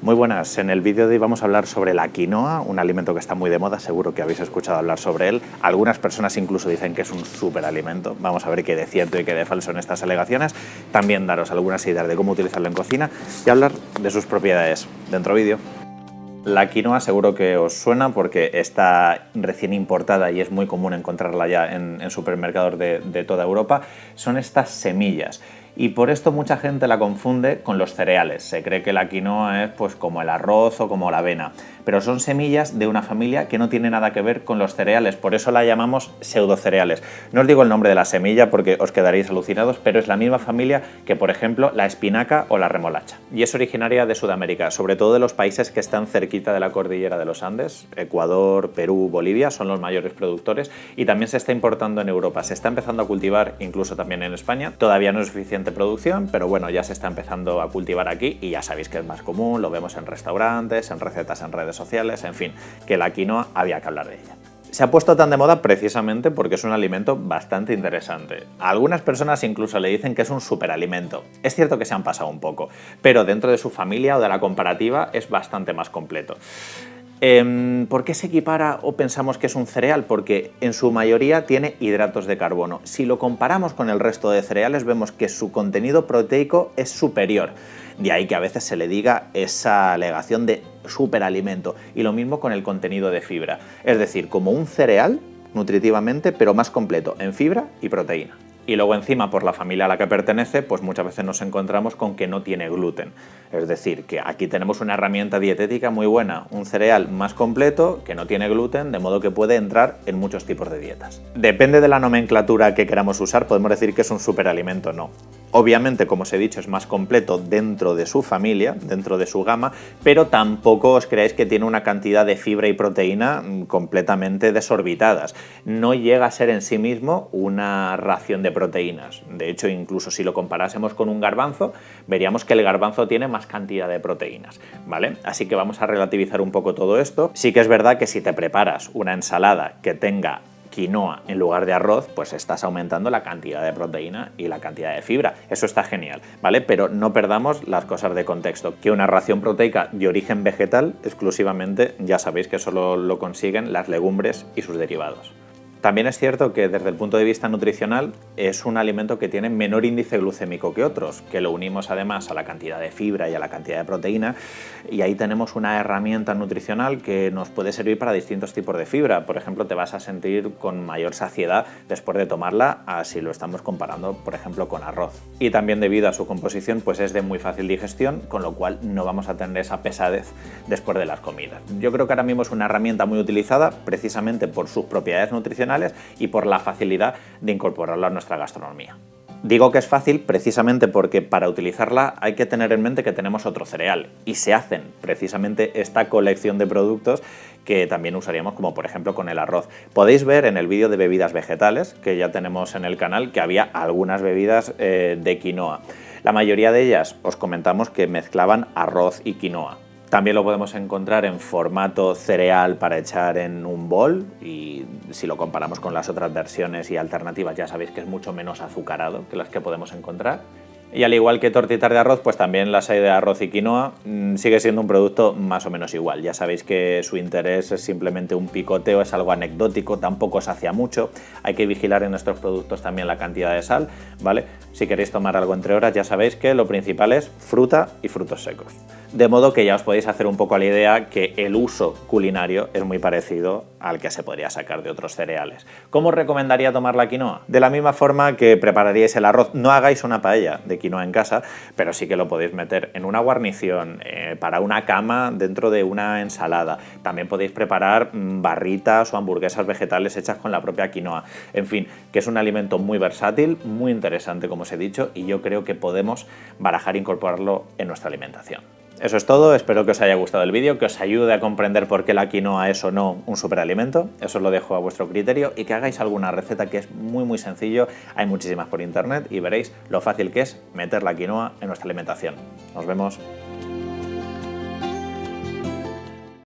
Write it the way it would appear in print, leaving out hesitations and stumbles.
Muy buenas, en el vídeo de hoy vamos a hablar sobre la quinoa, un alimento que está muy de moda, seguro que habéis escuchado hablar sobre él. Algunas personas incluso dicen que es un superalimento. Vamos a ver qué de cierto y qué de falso en estas alegaciones. También daros algunas ideas de cómo utilizarlo en cocina y hablar de sus propiedades. Dentro vídeo. La quinoa seguro que os suena porque está recién importada y es muy común encontrarla ya en supermercados de toda Europa. Son estas semillas. Y por esto mucha gente la confunde con los cereales. Se cree que la quinoa es pues como el arroz o como la avena. Pero son semillas de una familia que no tiene nada que ver con los cereales. Por eso la llamamos pseudocereales. No os digo el nombre de la semilla porque os quedaréis alucinados, pero es la misma familia que, por ejemplo, la espinaca o la remolacha. Y es originaria de Sudamérica, sobre todo de los países que están cerquita de la cordillera de los Andes. Ecuador, Perú, Bolivia son los mayores productores. Y también se está importando en Europa. Se está empezando a cultivar incluso también en España. Todavía no es suficiente producción, pero bueno, ya se está empezando a cultivar aquí y ya sabéis que es más común, lo vemos en restaurantes, en recetas en redes sociales, en fin, que la quinoa había que hablar de ella. Se ha puesto tan de moda precisamente porque es un alimento bastante interesante. A algunas personas incluso le dicen que es un superalimento. Es cierto que se han pasado un poco, pero dentro de su familia o de la comparativa es bastante más completo. ¿Por qué se equipara o pensamos que es un cereal? Porque en su mayoría tiene hidratos de carbono. Si lo comparamos con el resto de cereales vemos que su contenido proteico es superior. De ahí que a veces se le diga esa alegación de superalimento. Y lo mismo con el contenido de fibra. Es decir, como un cereal nutritivamente, pero más completo en fibra y proteína. Y luego encima, por la familia a la que pertenece, pues muchas veces nos encontramos con que no tiene gluten. Es decir, que aquí tenemos una herramienta dietética muy buena, un cereal más completo, que no tiene gluten, de modo que puede entrar en muchos tipos de dietas. Depende de la nomenclatura que queramos usar, podemos decir que es un superalimento o no. Obviamente, como os he dicho, es más completo dentro de su familia, dentro de su gama, pero tampoco os creáis que tiene una cantidad de fibra y proteína completamente desorbitadas. No llega a ser en sí mismo una ración de proteínas. De hecho, incluso si lo comparásemos con un garbanzo, veríamos que el garbanzo tiene más cantidad de proteínas, ¿vale? Así que vamos a relativizar un poco todo esto. Sí que es verdad que si te preparas una ensalada que tenga quinoa en lugar de arroz, pues estás aumentando la cantidad de proteína y la cantidad de fibra. Eso está genial, ¿vale? Pero no perdamos las cosas de contexto. Que una ración proteica de origen vegetal exclusivamente, ya sabéis que solo lo consiguen las legumbres y sus derivados. También es cierto que desde el punto de vista nutricional es un alimento que tiene menor índice glucémico que otros, que lo unimos además a la cantidad de fibra y a la cantidad de proteína, y ahí tenemos una herramienta nutricional que nos puede servir para distintos tipos de fibra. Por ejemplo, te vas a sentir con mayor saciedad después de tomarla, si lo estamos comparando, por ejemplo, con arroz. Y también debido a su composición, pues es de muy fácil digestión, con lo cual no vamos a tener esa pesadez después de las comidas. Yo creo que ahora mismo es una herramienta muy utilizada precisamente por sus propiedades nutricionales y por la facilidad de incorporarlo a nuestra gastronomía. Digo que es fácil precisamente porque para utilizarla hay que tener en mente que tenemos otro cereal y se hacen precisamente esta colección de productos que también usaríamos como por ejemplo con el arroz. Podéis ver en el vídeo de bebidas vegetales que ya tenemos en el canal que había algunas bebidas de quinoa. La mayoría de ellas os comentamos que mezclaban arroz y quinoa. También lo podemos encontrar en formato cereal para echar en un bol y si lo comparamos con las otras versiones y alternativas ya sabéis que es mucho menos azucarado que las que podemos encontrar. Y al igual que tortitas de arroz, pues también las hay de arroz y quinoa. Sigue siendo un producto más o menos igual. Ya sabéis que su interés es simplemente un picoteo, es algo anecdótico, tampoco sacia mucho. Hay que vigilar en nuestros productos también la cantidad de sal, ¿vale? Si queréis tomar algo entre horas, ya sabéis que lo principal es fruta y frutos secos. De modo que ya os podéis hacer un poco la idea que el uso culinario es muy parecido al que se podría sacar de otros cereales. ¿Cómo os recomendaría tomar la quinoa? De la misma forma que prepararíais el arroz. No hagáis una paella de quinoa en casa, pero sí que lo podéis meter en una guarnición, para una cama dentro de una ensalada. También podéis preparar barritas o hamburguesas vegetales hechas con la propia quinoa. En fin, que es un alimento muy versátil, muy interesante como os he dicho, y yo creo que podemos barajar e incorporarlo en nuestra alimentación. Eso es todo, espero que os haya gustado el vídeo, que os ayude a comprender por qué la quinoa es o no un superalimento, eso os lo dejo a vuestro criterio, y que hagáis alguna receta que es muy sencillo, hay muchísimas por internet y veréis lo fácil que es meter la quinoa en nuestra alimentación. Nos vemos.